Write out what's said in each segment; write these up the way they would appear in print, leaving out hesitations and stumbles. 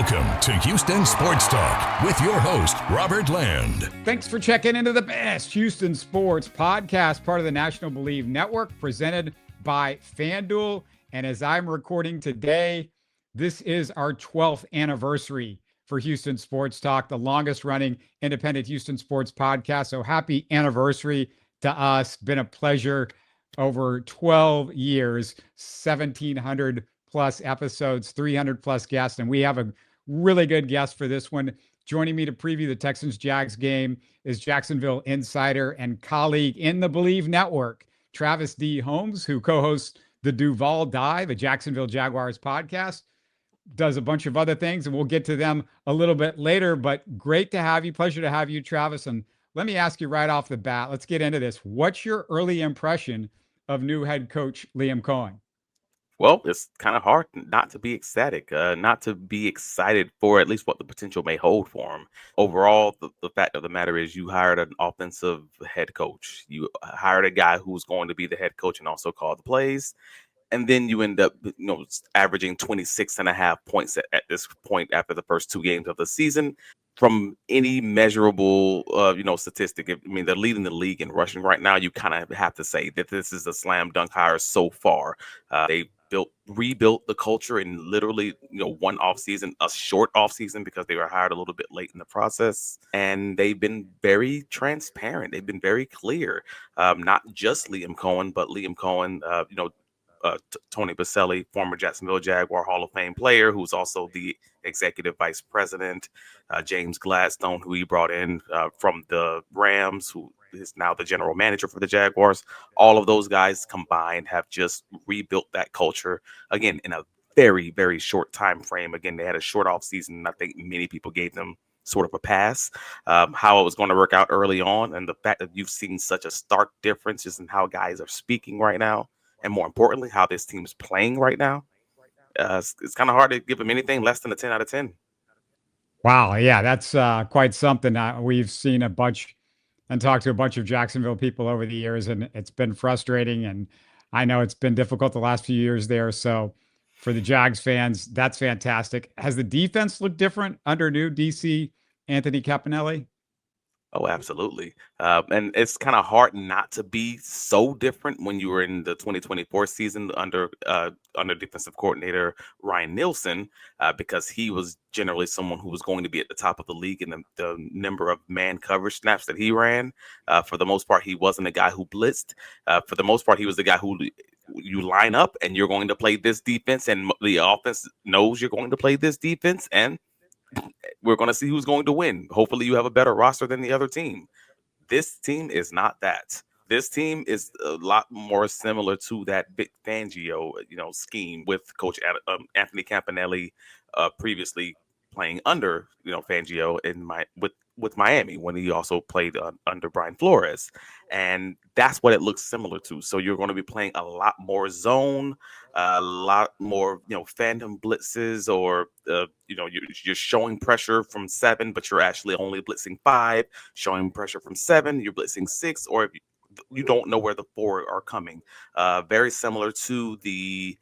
Welcome to Houston Sports Talk with your host, Robert Land. Thanks for checking into the best Houston sports podcast, part of the National Bleav Network, presented by FanDuel. And as I'm recording today, this is our 12th anniversary for Houston Sports Talk, the longest running independent Houston sports podcast. So happy anniversary to us. Been a pleasure over 12 years, 1,700 plus episodes, 300 plus guests. And we have a really good guest for this one. Joining me to preview the Texans-Jags game is Jacksonville insider and colleague in the Bleav Network, Travis D. Holmes, who co-hosts the Duval Die, the Jacksonville Jaguars podcast, does a bunch of other things, and we'll get to them a little bit later. But great to have you. Pleasure to have you, Travis. And let me ask you right off the bat, let's get into this. What's your early impression of new head coach Liam Coen? Well, it's kind of hard not to be ecstatic, not to be excited for at least what the potential may hold for him. Overall, the fact of the matter is you hired an offensive head coach. You hired a guy who's going to be the head coach and also call the plays. And then you end up, averaging 26.5 points at this point after the first two games of the season. From any measurable, statistic, I mean, they're leading the league in rushing right now. You kind of have to say that this is a slam dunk hire so far. They rebuilt the culture in literally, one offseason, a short offseason, because they were hired a little bit late in the process. And they've been very transparent. They've been very clear. Not just Liam Coen, but Liam Coen, Tony Baselli, former Jacksonville Jaguar Hall of Fame player, who's also the executive vice president, James Gladstone, who he brought in from the Rams, who is now the general manager for the Jaguars. All of those guys combined have just rebuilt that culture, again, in a very, very short time frame. Again, they had a short off season, and I think many people gave them sort of a pass, how it was going to work out early on. And the fact that you've seen such a stark difference just in how guys are speaking right now, and more importantly, how this team is playing right now, it's kind of hard to give them anything less than a 10 out of 10. Wow. Yeah, that's quite something. We've seen a bunch and talked to a bunch of Jacksonville people over the years, and it's been frustrating. And I know it's been difficult the last few years there. So for the Jags fans, that's fantastic. Has the defense looked different under new DC Anthony Capinelli? Oh, absolutely. And it's kind of hard not to be so different when you were in the 2024 season under defensive coordinator Ryan Nielsen, because he was generally someone who was going to be at the top of the league in the number of man coverage snaps that he ran. For the most part, he wasn't a guy who blitzed. For the most part, he was the guy who you line up and you're going to play this defense, and the offense knows you're going to play this defense, and we're going to see who's going to win. Hopefully you have a better roster than the other team. This team is not that. This team is a lot more similar to that Vic Fangio, scheme with Coach Anthony Campanelli, previously playing under, Fangio with Miami, when he also played under Brian Flores. And that's what it looks similar to. So you're going to be playing a lot more zone, a lot more, phantom blitzes, or, you're showing pressure from 7, but you're actually only blitzing 5, showing pressure from 7, you're blitzing 6, or if you don't know where the 4 are coming. Very similar to the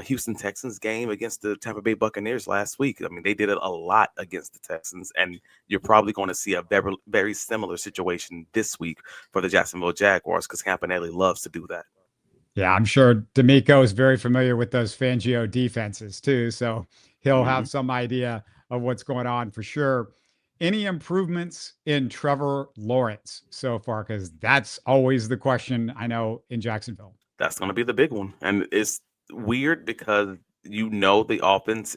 Houston Texans game against the Tampa Bay Buccaneers last week. I mean, they did it a lot against the Texans, and you're probably going to see a very, very similar situation this week for the Jacksonville Jaguars, because Campanelli loves to do that. Yeah, I'm sure D'Amico is very familiar with those Fangio defenses too, so he'll have some idea of what's going on for sure. Any improvements in Trevor Lawrence so far? Because that's always the question, I know, in Jacksonville. That's going to be the big one. And it's weird because the offense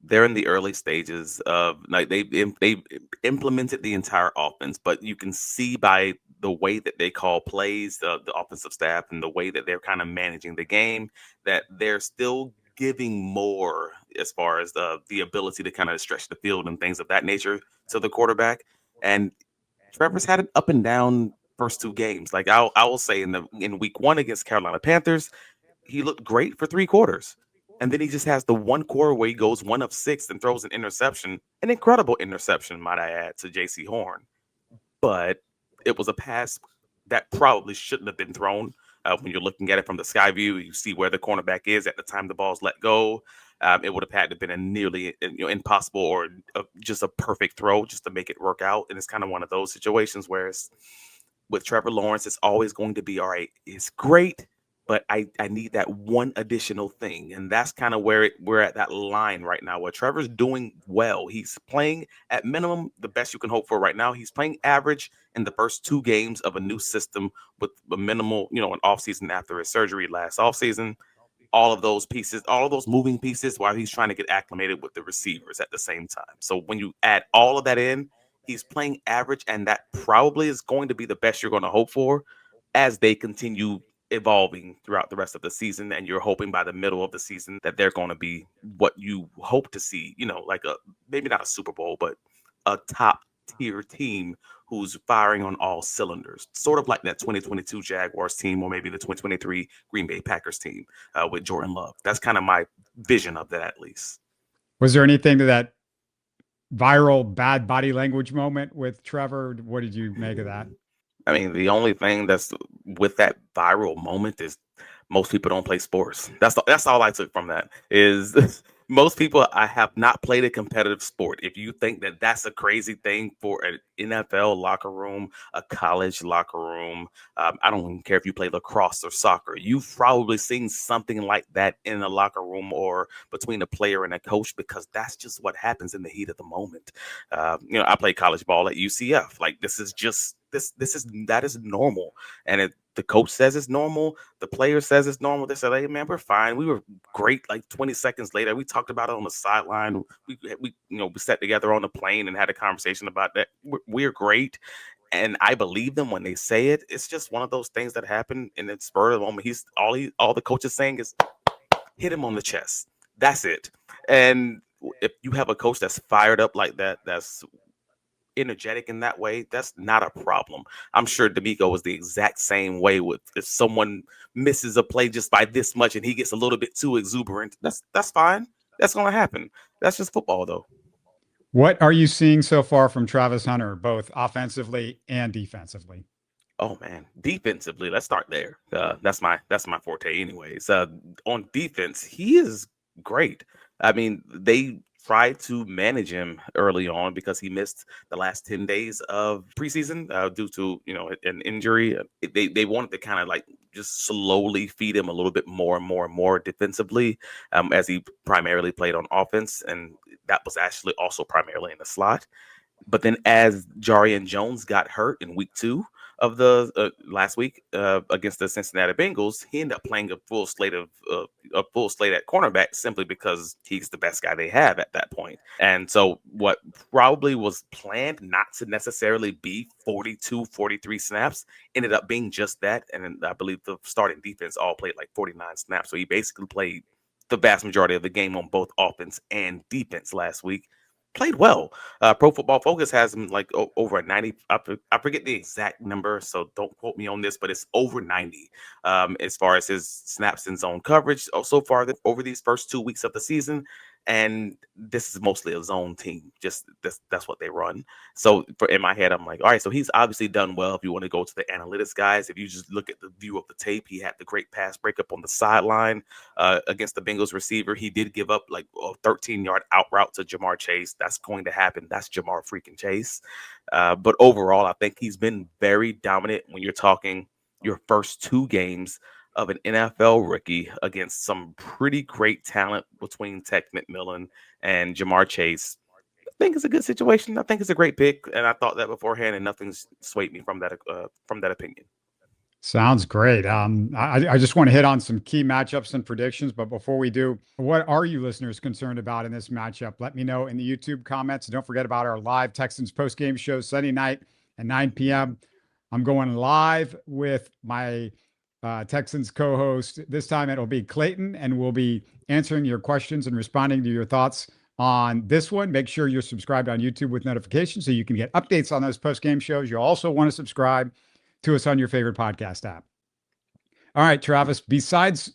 they're in the early stages of, like, they've implemented the entire offense, but you can see by the way that they call plays, the offensive staff, and the way that they're kind of managing the game, that they're still giving more as far as the ability to kind of stretch the field and things of that nature to the quarterback. And Trevor's had an up and down first two games. Like, I will say in week 1 against Carolina Panthers, he looked great for 3 quarters. And then he just has the one quarter where he goes 1 of 6 and throws an interception, an incredible interception, might I add, to J.C. Horn. But it was a pass that probably shouldn't have been thrown. When you're looking at it from the sky view, you see where the cornerback is at the time the ball's let go. It would have had to been a nearly impossible or just a perfect throw just to make it work out. And it's kind of one of those situations where with Trevor Lawrence, it's always going to be all right. It's great, but I need that one additional thing. And that's kind of where we're at that line right now where Trevor's doing well. He's playing at minimum the best you can hope for right now. He's playing average in the first 2 games of a new system with a minimal, an offseason after his surgery last offseason. All of those pieces, all of those moving pieces while he's trying to get acclimated with the receivers at the same time. So when you add all of that in, he's playing average, and that probably is going to be the best you're going to hope for as they continue evolving throughout the rest of the season. And you're hoping by the middle of the season that they're going to be what you hope to see, like maybe not a Super Bowl, but a top tier team who's firing on all cylinders, sort of like that 2022 Jaguars team or maybe the 2023 Green Bay Packers team with Jordan Love. That's kind of my vision of that, at least. Was there anything to that viral bad body language moment with Trevor? What did you make of that? I mean, the only thing that's with that viral moment is most people don't play sports. That's all I took from that is most people have not played a competitive sport. If you think that that's a crazy thing for an NFL locker room, a college locker room, I don't even care if you play lacrosse or soccer. You've probably seen something like that in a locker room or between a player and a coach, because that's just what happens in the heat of the moment. I played college ball at UCF. Like, this is just that is normal. And the coach says it's normal, the player says it's normal. They said, hey man, we're fine. We were great. Like 20 seconds later, we talked about it on the sideline. We sat together on the plane and had a conversation about that. We're great. And I believe them when they say it. It's just one of those things that happen in the spur of the moment. All the coach is saying is hit him on the chest. That's it. And if you have a coach that's fired up like that, that's energetic in that way, that's not a problem. I'm sure D'Amico was the exact same way with if someone misses a play just by this much and he gets a little bit too exuberant. That's fine. That's going to happen. That's just football, though. What are you seeing so far from Travis Hunter, both offensively and defensively? Oh man, defensively, let's start there. That's my forte, anyways. On defense, he is great. I mean, they tried to manage him early on because he missed the last 10 days of preseason due to an injury. They wanted to kind of like just slowly feed him a little bit more and more and more defensively as he primarily played on offense, and that was actually also primarily in the slot. But then as Jarian Jones got hurt in week 2 of the last week against the Cincinnati Bengals, he ended up playing a full slate at cornerback simply because he's the best guy they have at that point. And so what probably was planned not to necessarily be 42, 43 snaps ended up being just that. And I believe the starting defense all played like 49 snaps. So he basically played the vast majority of the game on both offense and defense last week. Played well. Pro Football Focus has him like over a 90. I forget the exact number, so don't quote me on this, but it's over 90 as far as his snaps in zone coverage so far over these first 2 weeks of the season. And this is mostly a zone team. Just that's what they run. So in my head, I'm like, all right, so he's obviously done well. If you want to go to the analytics guys, if you just look at the view of the tape, he had the great pass breakup on the sideline against the Bengals receiver. He did give up like a 13-yard out route to Jamar Chase. That's going to happen. That's Jamar freaking Chase. But overall, I think he's been very dominant when you're talking your first 2 games of an NFL rookie against some pretty great talent between Tech McMillan and Jamar Chase. I think it's a good situation. I think it's a great pick, and I thought that beforehand, and nothing's swayed me from that opinion. Sounds great. I just want to hit on some key matchups and predictions, but before we do, what are you listeners concerned about in this matchup? Let me know in the YouTube comments. Don't forget about our live Texans post-game show Sunday night at 9 p.m. I'm going live with my Texans co-host. This time it'll be Clayton, and we'll be answering your questions and responding to your thoughts on this one. Make sure you're subscribed on YouTube with notifications so you can get updates on those post-game shows. You'll also want to subscribe to us on your favorite podcast app. All right, Travis, besides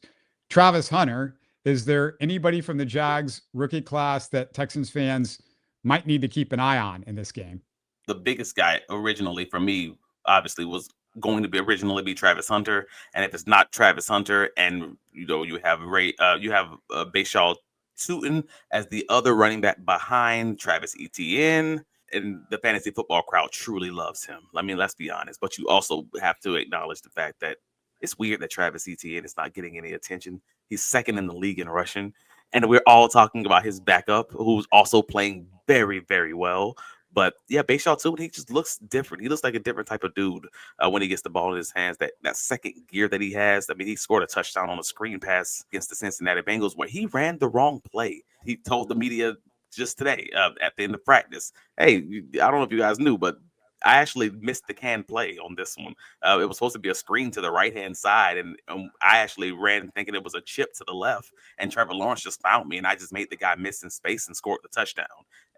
Travis Hunter, is there anybody from the Jags rookie class that Texans fans might need to keep an eye on in this game? The biggest guy originally for me, obviously, was going to be Travis Hunter. And if it's not Travis Hunter and you have Bashaw Sutton as the other running back behind Travis Etienne. And the fantasy football crowd truly loves him. I mean, let's be honest. But you also have to acknowledge the fact that it's weird that Travis Etienne is not getting any attention. He's second in the league in rushing. And we're all talking about his backup, who's also playing very, very well. But yeah, Bayshaw too, he just looks different. He looks like a different type of dude when he gets the ball in his hands. That second gear that he has. I mean, he scored a touchdown on a screen pass against the Cincinnati Bengals where he ran the wrong play. He told the media just today at the end of practice, hey, I don't know if you guys knew, but I actually missed the can play on this one. It was supposed to be a screen to the right-hand side, and I actually ran thinking it was a chip to the left, and Trevor Lawrence just found me, and I just made the guy miss in space and scored the touchdown.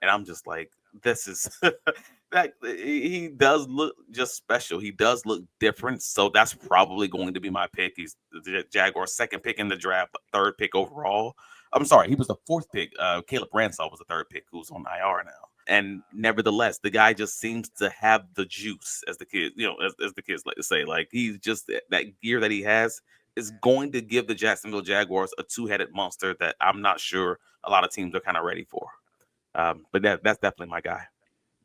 And I'm just like, this is that he does look just special. He does look different, so that's probably going to be my pick. He's the Jaguars' second pick in the draft, third pick overall. I'm sorry, he was the fourth pick. Caleb Ransall was the third pick, who's on IR now. And nevertheless, the guy just seems to have the juice, as the kids, as the kids like to say. Like, he's just that gear that he has is going to give the Jacksonville Jaguars a two-headed monster that I'm not sure a lot of teams are kind of ready for. But that's definitely my guy.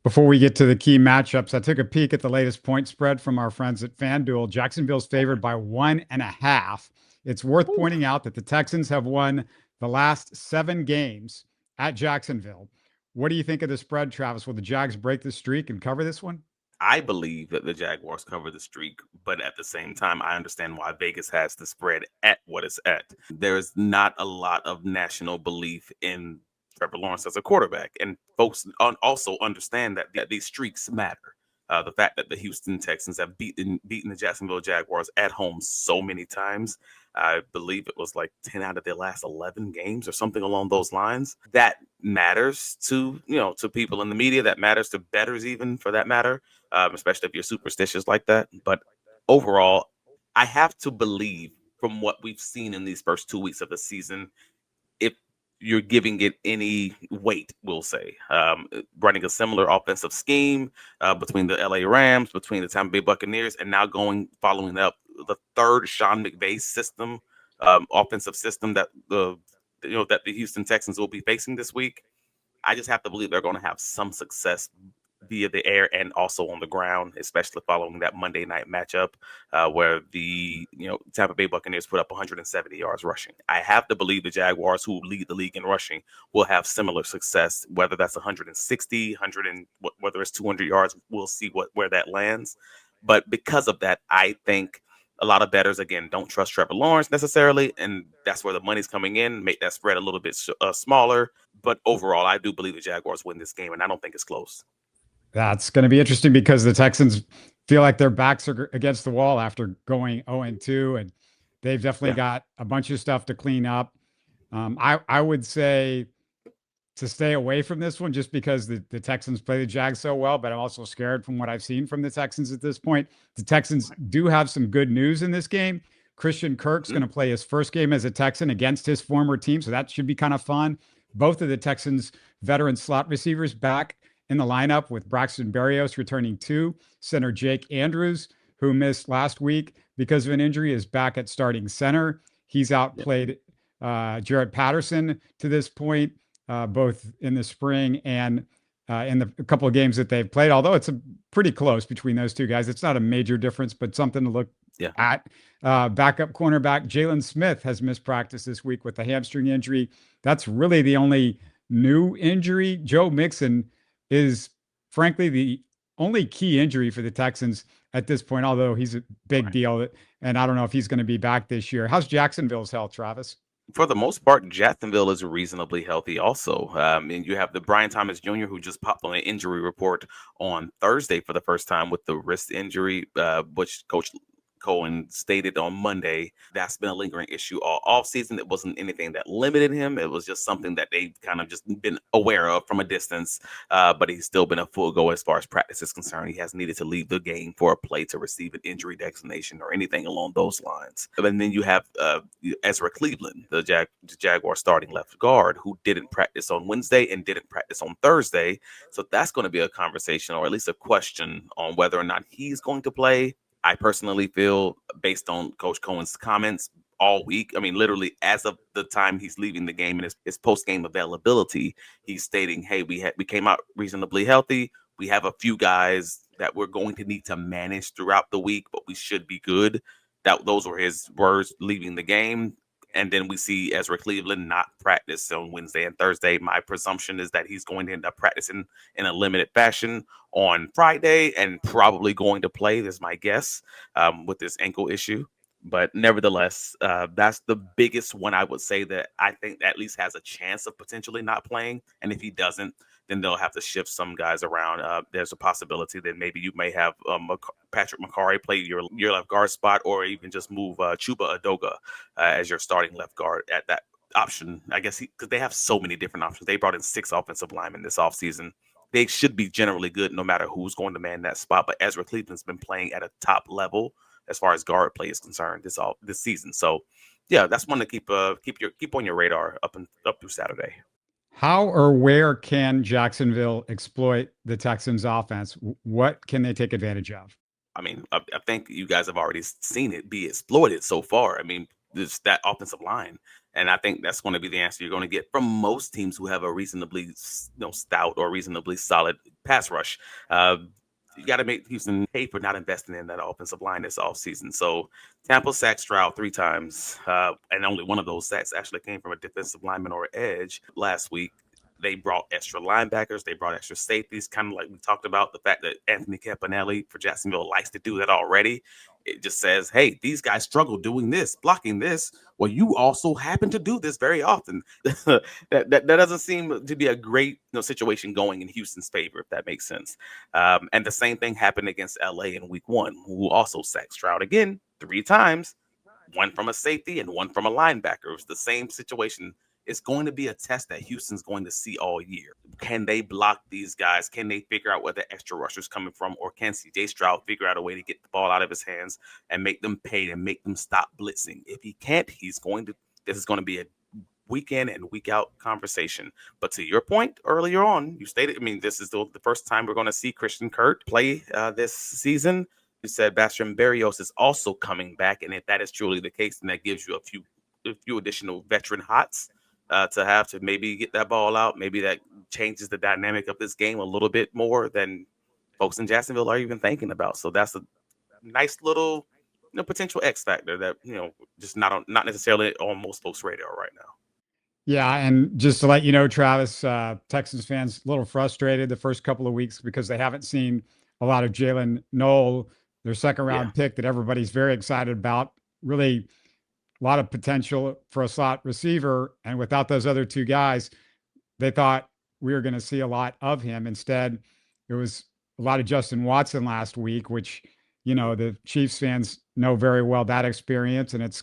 Before we get to the key matchups, I took a peek at the latest point spread from our friends at FanDuel. Jacksonville's favored by 1.5. It's worth pointing out that the Texans have won the last 7 games at Jacksonville. What do you think of the spread, Travis? Will the Jags break the streak and cover this one? I Bleav that the Jaguars cover the streak, but at the same time, I understand why Vegas has the spread at what it's at. There's not a lot of national belief in Trevor Lawrence as a quarterback, and folks also understand that these streaks matter. The fact that the Houston Texans have beaten the Jacksonville Jaguars at home so many times, I Bleav it was like 10 out of their last 11 games or something along those lines. That matters to people in the media. That matters to bettors, even for that matter, especially if you're superstitious like that. But overall, I have to Bleav from what we've seen in these first 2 weeks of the season, if you're giving it any weight, we'll say, running a similar offensive scheme between the LA Rams, between the Tampa Bay Buccaneers, and now following up the third Sean McVay system, offensive system that the Houston Texans will be facing this week. I just have to Bleav they're going to have some success via the air and also on the ground, especially following that Monday night matchup where the Tampa Bay Buccaneers put up 170 yards rushing. I have to Bleav the Jaguars, who lead the league in rushing, will have similar success, whether that's 160, whether it's 200 yards. We'll see where that lands. But because of that, I think a lot of bettors, again, don't trust Trevor Lawrence necessarily, and that's where the money's coming in, make that spread a little bit smaller. But overall, I do Bleav the Jaguars win this game, and I don't think it's close. That's going to be interesting because the Texans feel like their backs are against the wall after going 0-2, and they've definitely got a bunch of stuff to clean up. I would say to stay away from this one just because the Texans play the Jags so well, but I'm also scared from what I've seen from the Texans at this point. The Texans do have some good news in this game. Christian Kirk's going to play his first game as a Texan against his former team, so that should be kind of fun. Both of the Texans veteran slot receivers back in the lineup, with Braxton Berrios returning to center. Jake Andrews, who missed last week because of an injury, is back at starting center. He's outplayed Jarrett Patterson to this point, both in the spring and in the couple of games that they've played, although it's pretty close between those two guys. It's not a major difference, but something to look at. Backup cornerback Jalen Smith has missed practice this week with a hamstring injury. That's really the only new injury. Joe Mixon is frankly the only key injury for the Texans at this point, although he's a big deal. And I don't know if he's going to be back this year. How's Jacksonville's health, Travis? For the most part, Jacksonville is reasonably healthy also. And you have the Brian Thomas Jr., who just popped on an injury report on Thursday for the first time with the wrist injury, which Coach Coen stated on Monday that's been a lingering issue all offseason. It wasn't anything that limited him. It was just something that they've kind of just been aware of from a distance. But he's still been a full go as far as practice is concerned. He hasn't needed to leave the game for a play to receive an injury designation or anything along those lines. And then you have Ezra Cleveland, the Jaguar starting left guard, who didn't practice on Wednesday and didn't practice on Thursday. So that's going to be a conversation, or at least a question, on whether or not he's going to play. I personally feel, based on Coach Coen's comments, all week. I mean, literally as of the time he's leaving the game and his post-game availability, he's stating, hey, we came out reasonably healthy. We have a few guys that we're going to need to manage throughout the week, but we should be good. Those were his words leaving the game. And then we see Ezra Cleveland not practice on Wednesday and Thursday. My presumption is that he's going to end up practicing in a limited fashion on Friday and probably going to play, is my guess, with this ankle issue. But nevertheless, that's the biggest one I would say that I think at least has a chance of potentially not playing. And if he doesn't, then they'll have to shift some guys around. There's a possibility that maybe you may have Patrick McCarry play your left guard spot, or even just move Chuba Adoga as your starting left guard at that option. I guess because they have so many different options. They brought in 6 offensive linemen this offseason. They should be generally good no matter who's going to man that spot. But Ezra Cleveland's been playing at a top level as far as guard play is concerned this season. So, yeah, that's one to keep on your radar up through Saturday. How or where can Jacksonville exploit the Texans offense? What can they take advantage of? I mean, I think you guys have already seen it be exploited so far. I mean, there's that offensive line. And I think that's going to be the answer you're going to get from most teams who have a reasonably stout or reasonably solid pass rush. You got to make Houston pay for not investing in that offensive line this offseason. So Tampa sacked Stroud 3 times, and only one of those sacks actually came from a defensive lineman or edge last week. They brought extra linebackers. They brought extra safeties, kind of like we talked about, the fact that Anthony Campanelli for Jacksonville likes to do that already. It just says, hey, these guys struggle doing this, blocking this. Well, you also happen to do this very often. that doesn't seem to be a great situation going in Houston's favor, if that makes sense. And the same thing happened against LA in week 1, who also sacked Stroud again 3 times, one from a safety and one from a linebacker. It was the same situation. It's going to be a test that Houston's going to see all year. Can they block these guys? Can they figure out where the extra rusher's coming from? Or can CJ Stroud figure out a way to get the ball out of his hands and make them pay and make them stop blitzing? If he can't, this is going to be a week in and week out conversation. But to your point earlier on, you stated, I mean, this is the first time we're going to see Christian Kirk play this season. You said Bastian Berrios is also coming back. And if that is truly the case, then that gives you a few additional veteran hots to have to maybe get that ball out. Maybe that changes the dynamic of this game a little bit more than folks in Jacksonville are even thinking about. So that's a nice little potential X factor that just not necessarily on most folks' radar right now. Yeah, and just to let you know, Travis, Texans fans a little frustrated the first couple of weeks because they haven't seen a lot of Jalen Noel, their second round pick that everybody's very excited about. Really a lot of potential for a slot receiver. And without those other 2 guys, they thought we were going to see a lot of him. Instead, it was a lot of Justin Watson last week, which, the Chiefs fans know very well that experience. And it's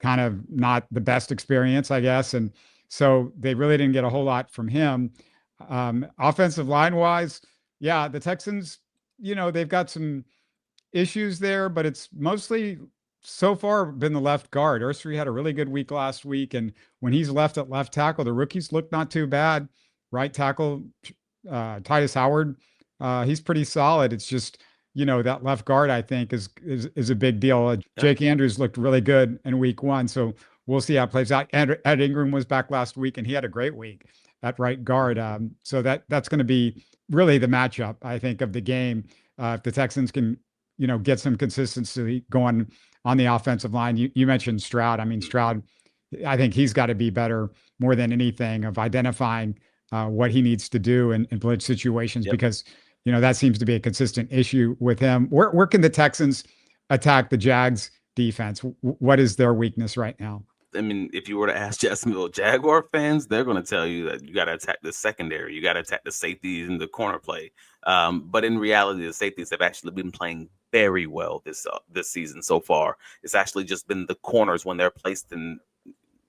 kind of not the best experience, I guess. And so they really didn't get a whole lot from him. Offensive line wise, yeah, the Texans, they've got some issues there, but it's mostly so far been the left guard. Ursary had a really good week last week. And when he's left at left tackle, the rookies look not too bad. Right tackle, Titus Howard, he's pretty solid. It's just, that left guard, I think is a big deal. Jake Andrews looked really good in week 1. So we'll see how it plays out. Ed Ingram was back last week and he had a great week at right guard. So that's going to be really the matchup, I think, of the game. If the Texans can, get some consistency going on the offensive line. You mentioned Stroud. I mean, Stroud, I think he's got to be better more than anything of identifying what he needs to do in blitz situations because, that seems to be a consistent issue with him. Where can the Texans attack the Jags defense? What is their weakness right now? I mean, if you were to ask Jacksonville Jaguar fans, they're going to tell you that you got to attack the secondary. You got to attack the safeties and the corner play. But in reality, the safeties have actually been playing very well this season so far. It's actually just been the corners when they're placed in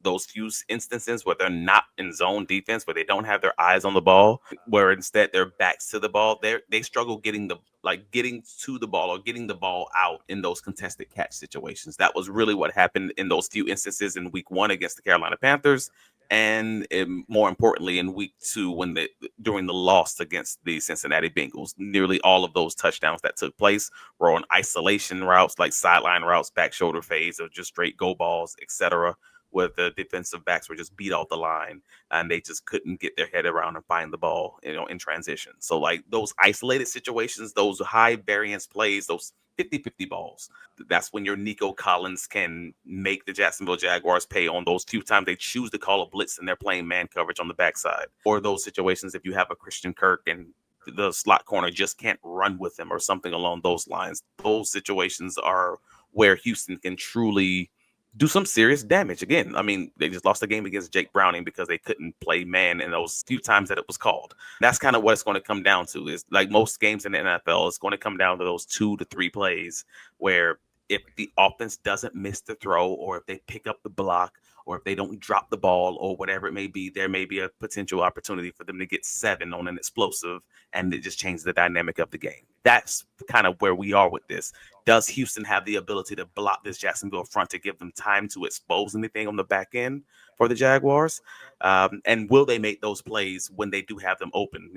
those few instances where they're not in zone defense, where they don't have their eyes on the ball, where instead their backs to the ball. They struggle getting to the ball or getting the ball out in those contested catch situations. That was really what happened in those few instances in week 1 against the Carolina Panthers. and more importantly, in week 2, during the loss against the Cincinnati Bengals, nearly all of those touchdowns that took place were on isolation routes, like sideline routes, back shoulder fades, or just straight go balls, etc., where the defensive backs were just beat off the line and they just couldn't get their head around and find the ball, in transition. So like those isolated situations, those high variance plays, those 50-50 balls, that's when your Nico Collins can make the Jacksonville Jaguars pay on those few times they choose to call a blitz and they're playing man coverage on the backside. Or those situations if you have a Christian Kirk and the slot corner just can't run with him or something along those lines. Those situations are where Houston can truly do some serious damage. Again, I mean, they just lost a game against Jake Browning because they couldn't play man in those few times that it was called. That's kind of what it's going to come down to. Is like most games in the NFL, it's going to come down to those 2 to 3 plays where if the offense doesn't miss the throw, or if they pick up the block, or if they don't drop the ball, or whatever it may be, there may be a potential opportunity for them to get 7 on an explosive, and it just changes the dynamic of the game. That's kind of where we are with this. Does Houston have the ability to block this Jacksonville front to give them time to expose anything on the back end for the Jaguars? And will they make those plays when they do have them open?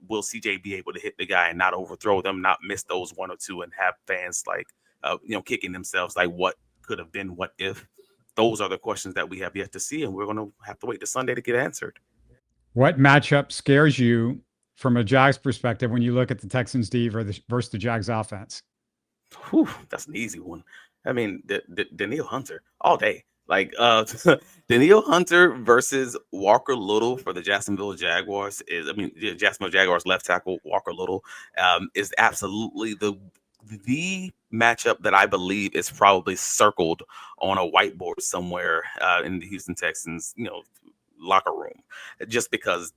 Will CJ be able to hit the guy and not overthrow them, not miss those 1 or 2, and have fans like kicking themselves like what could have been, what if? Those are the questions that we have yet to see, and we're going to have to wait to Sunday to get answered. What matchup scares you from a Jags perspective when you look at the Texans D versus the Jags offense? Whew, that's an easy one. I mean, Danielle Hunter all day. Like Danielle Hunter versus Walker Little for the Jacksonville Jaguars the Jacksonville Jaguars left tackle Walker Little is absolutely the matchup that I Bleav is probably circled on a whiteboard somewhere in the Houston Texans, locker room, just because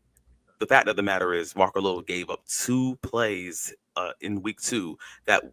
the fact of the matter is Walker Little gave up 2 plays in week 2 that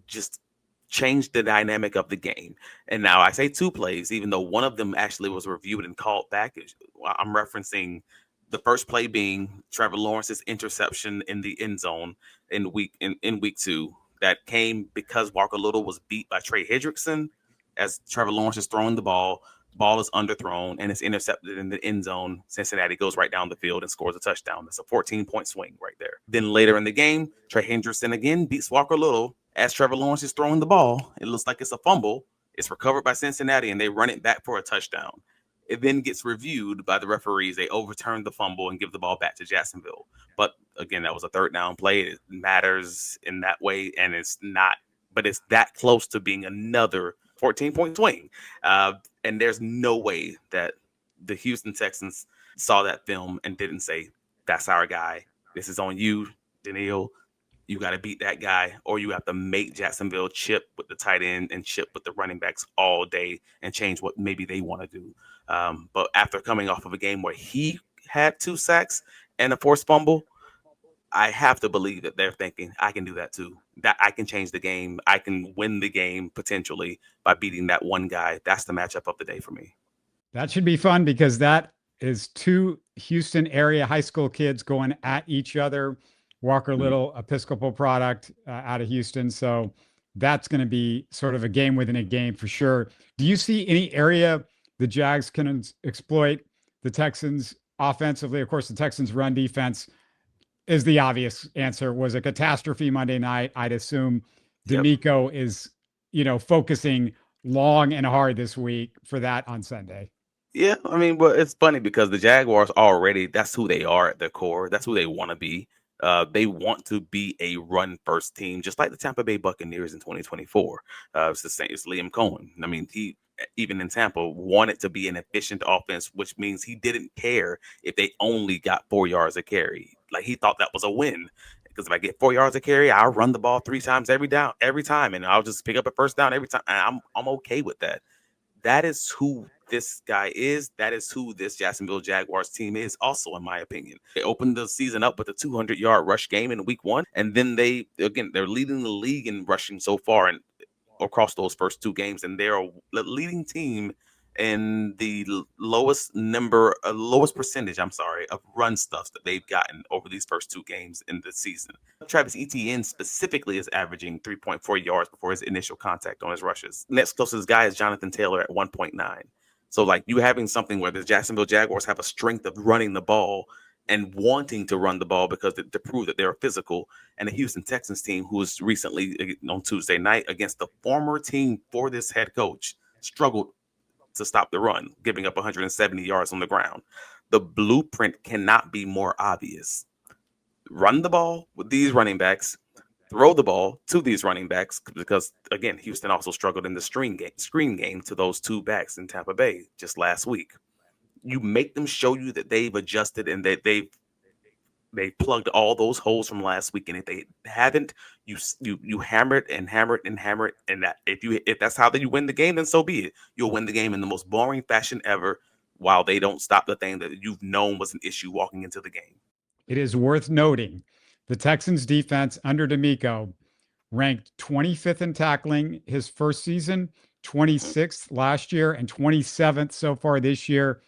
just changed the dynamic of the game. And now I say 2 plays, even though one of them actually was reviewed and called back. I'm referencing the first play being Trevor Lawrence's interception in the end zone in week 2. That came because Walker Little was beat by Trey Hendrickson as Trevor Lawrence is throwing the ball. The ball is underthrown and it's intercepted in the end zone. Cincinnati goes right down the field and scores a touchdown. That's a 14-point swing right there. Then later in the game, Trey Hendrickson again beats Walker Little as Trevor Lawrence is throwing the ball. It looks like it's a fumble. It's recovered by Cincinnati and they run it back for a touchdown. It then gets reviewed by the referees. They overturn the fumble and give the ball back to Jacksonville. But again, that was a 3rd down play. It matters in that way, and it's not, but it's that close to being another 14-point swing. And there's no way that the Houston Texans saw that film and didn't say, that's our guy. This is on you, Danielle. You got to beat that guy, or you have to make Jacksonville chip with the tight end and chip with the running backs all day and change what maybe they want to do. But after coming off of a game where he had 2 sacks and a forced fumble, I have to Bleav that they're thinking, I can do that too. That I can change the game. I can win the game potentially by beating that one guy. That's the matchup of the day for me. That should be fun because that is 2 Houston area high school kids going at each other. Walker Little, Episcopal product out of Houston. So that's going to be sort of a game within a game for sure. Do you see any area the Jags can exploit the Texans offensively? Of course, the Texans run defense is the obvious answer. Was a catastrophe Monday night. I'd assume D'Amico is, focusing long and hard this week for that on Sunday. Yeah, I mean, but it's funny because the Jaguars already, that's who they are at their core. That's who they want to be. They want to be a run-first team, just like the Tampa Bay Buccaneers in 2024. It's the same. It's Liam Coen. I mean, he, even in Tampa, wanted to be an efficient offense, which means he didn't care if they only got 4 yards a carry. Like, he thought that was a win. Because if I get 4 yards a carry, I'll run the ball 3 times every time, and I'll just pick up a first down every time. And I'm okay with that. That is who this guy is. That is who this Jacksonville Jaguars team is also, in my opinion. They opened the season up with a 200-yard rush game in week 1. And then they're leading the league in rushing so far and across those first 2 games. And they're a leading team in the lowest percentage, of run stuffs that they've gotten over these first 2 games in the season. Travis Etienne specifically is averaging 3.4 yards before his initial contact on his rushes. Next closest guy is Jonathan Taylor at 1.9. So like you having something where the Jacksonville Jaguars have a strength of running the ball and wanting to run the ball because to prove that they're physical, and the Houston Texans team, who was recently on Tuesday night against the former team for this head coach, struggled to stop the run, giving up 170 yards on the ground. The blueprint cannot be more obvious. Run the ball with these running backs, throw the ball to these running backs, because again, Houston also struggled in the screen game to those two backs in Tampa Bay just last week. You make them show you that they've adjusted and that they plugged all those holes from last week, and if they haven't, you hammer it and hammer it and hammer it, and that if that's how you win the game, then so be it. You'll win the game in the most boring fashion ever, while they don't stop the thing that you've known was an issue walking into the game. It is worth noting the Texans defense under D'Amico ranked 25th in tackling his first season, 26th last year, and 27th so far this year.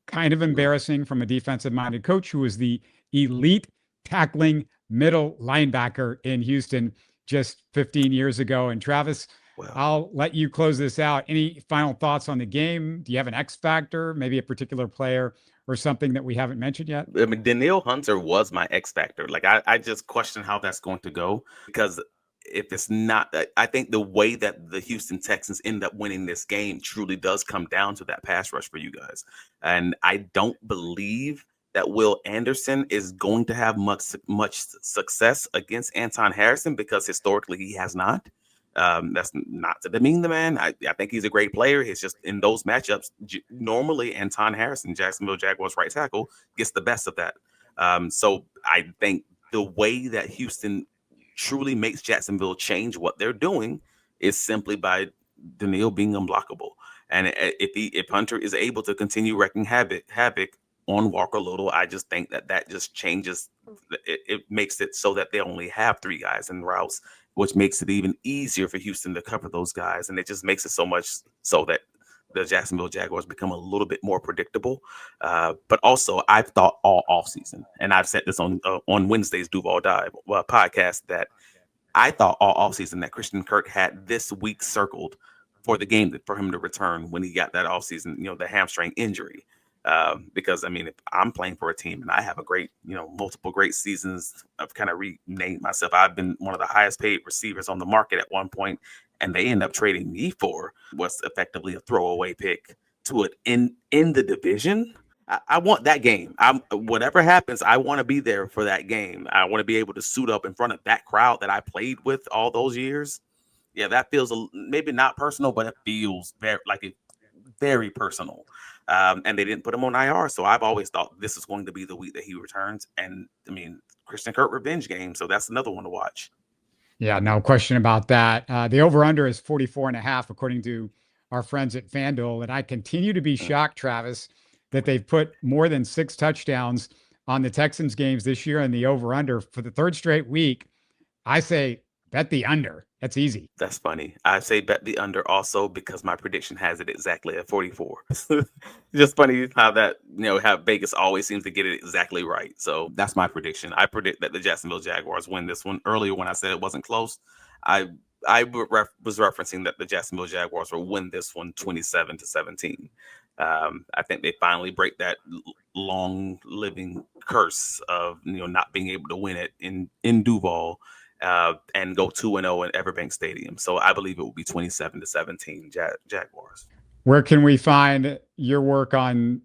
Kind of embarrassing from a defensive-minded coach who was the elite tackling middle linebacker in Houston just 15 years ago. And Travis, Well, I'll let you close this out. Any final thoughts on the game? Do you have an X factor, maybe a particular player or something that we haven't mentioned yet? I mean, Danielle Hunter was my X factor. Like I just question how that's going to go, because if it's not, I think the way that the Houston Texans end up winning this game truly does come down to that pass rush for you guys. And I don't believe that Will Anderson is going to have much success against Anton Harrison, because historically he has not. That's not to demean the man. I think he's a great player. It's just in those matchups, normally Anton Harrison, Jacksonville Jaguars right tackle, gets the best of that. So I think the way that Houston truly makes Jacksonville change what they're doing is simply by Danielle being unblockable. And if Hunter is able to continue wreaking havoc on Walker Little, I just think that just changes. It makes it so that they only have three guys in routes, which makes it even easier for Houston to cover those guys. And it just makes it so much so that the Jacksonville Jaguars become a little bit more predictable. But also, I've thought all offseason, and I've said this on Wednesday's Duval Dive podcast, that I thought all offseason that Christian Kirk had this week circled for the game for him to return when he got that offseason, the hamstring injury. Because I mean, if I'm playing for a team and I have a great, multiple great seasons, I've kind of renamed myself. I've been one of the highest paid receivers on the market at one point, and they end up trading me for what's effectively a throwaway pick to it in the division. I want that game. Whatever happens, I want to be there for that game. I want to be able to suit up in front of that crowd that I played with all those years. Yeah, that feels maybe not personal, but it feels very personal. And they didn't put him on IR, so I've always thought this is going to be the week that he returns. And I mean, Christian Kirk revenge game, so that's another one to watch. Yeah, no question about that. The over-under is 44.5, according to our friends at FanDuel. And I continue to be shocked, Travis, that they've put more than 6 touchdowns on the Texans games this year and the over-under for the third straight week. I say bet the under. That's easy. That's funny. I say bet the under also because my prediction has it exactly at 44. Just funny how that, how Vegas always seems to get it exactly right. So that's my prediction. I predict that the Jacksonville Jaguars win this one. Earlier when I said it wasn't close, I was referencing that the Jacksonville Jaguars will win this one 27-17. I think they finally break that long living curse of not being able to win it in Duval. And go 2-0 at Everbank Stadium. So I believe it will be 27-17 Jaguars. Where can we find your work on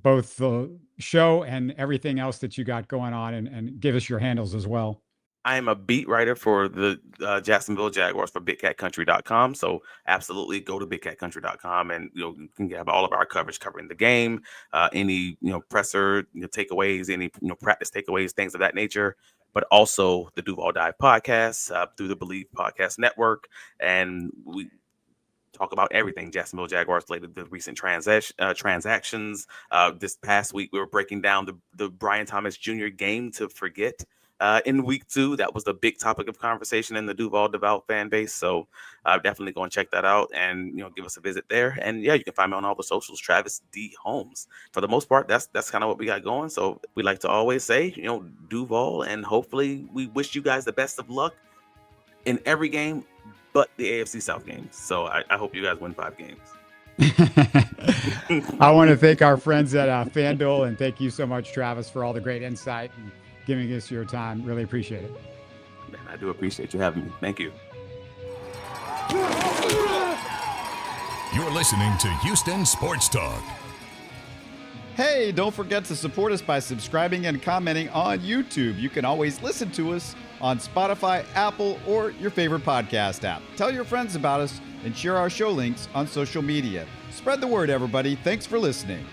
both the show and everything else that you got going on, and give us your handles as well? I am a beat writer for the Jacksonville Jaguars for BigCatCountry.com. So absolutely go to BigCatCountry.com, and you can have all of our coverage covering the game, any presser takeaways, any practice takeaways, things of that nature. But also the Duval Dive podcast through the Bleav podcast network. And we talk about everything Jacksonville Jaguars related to the recent transactions. This past week, we were breaking down the Brian Thomas Jr. game to forget. In week 2, that was the big topic of conversation in the Duval Devout fan base. So definitely go and check that out, and give us a visit there. And yeah, you can find me on all the socials, Travis D. Holmes. For the most part, that's kind of what we got going. So we like to always say, Duval, and hopefully we wish you guys the best of luck in every game but the AFC South games. So I hope you guys win 5 games. I want to thank our friends at FanDuel, and thank you so much, Travis, for all the great insight and giving us your time. Really appreciate it. Man, I do appreciate you having me. Thank you. You're listening to Houston Sports Talk. Hey, don't forget to support us by subscribing and commenting on YouTube. You can always listen to us on Spotify, Apple, or your favorite podcast app. Tell your friends about us and share our show links on social media. Spread the word, everybody. Thanks for listening.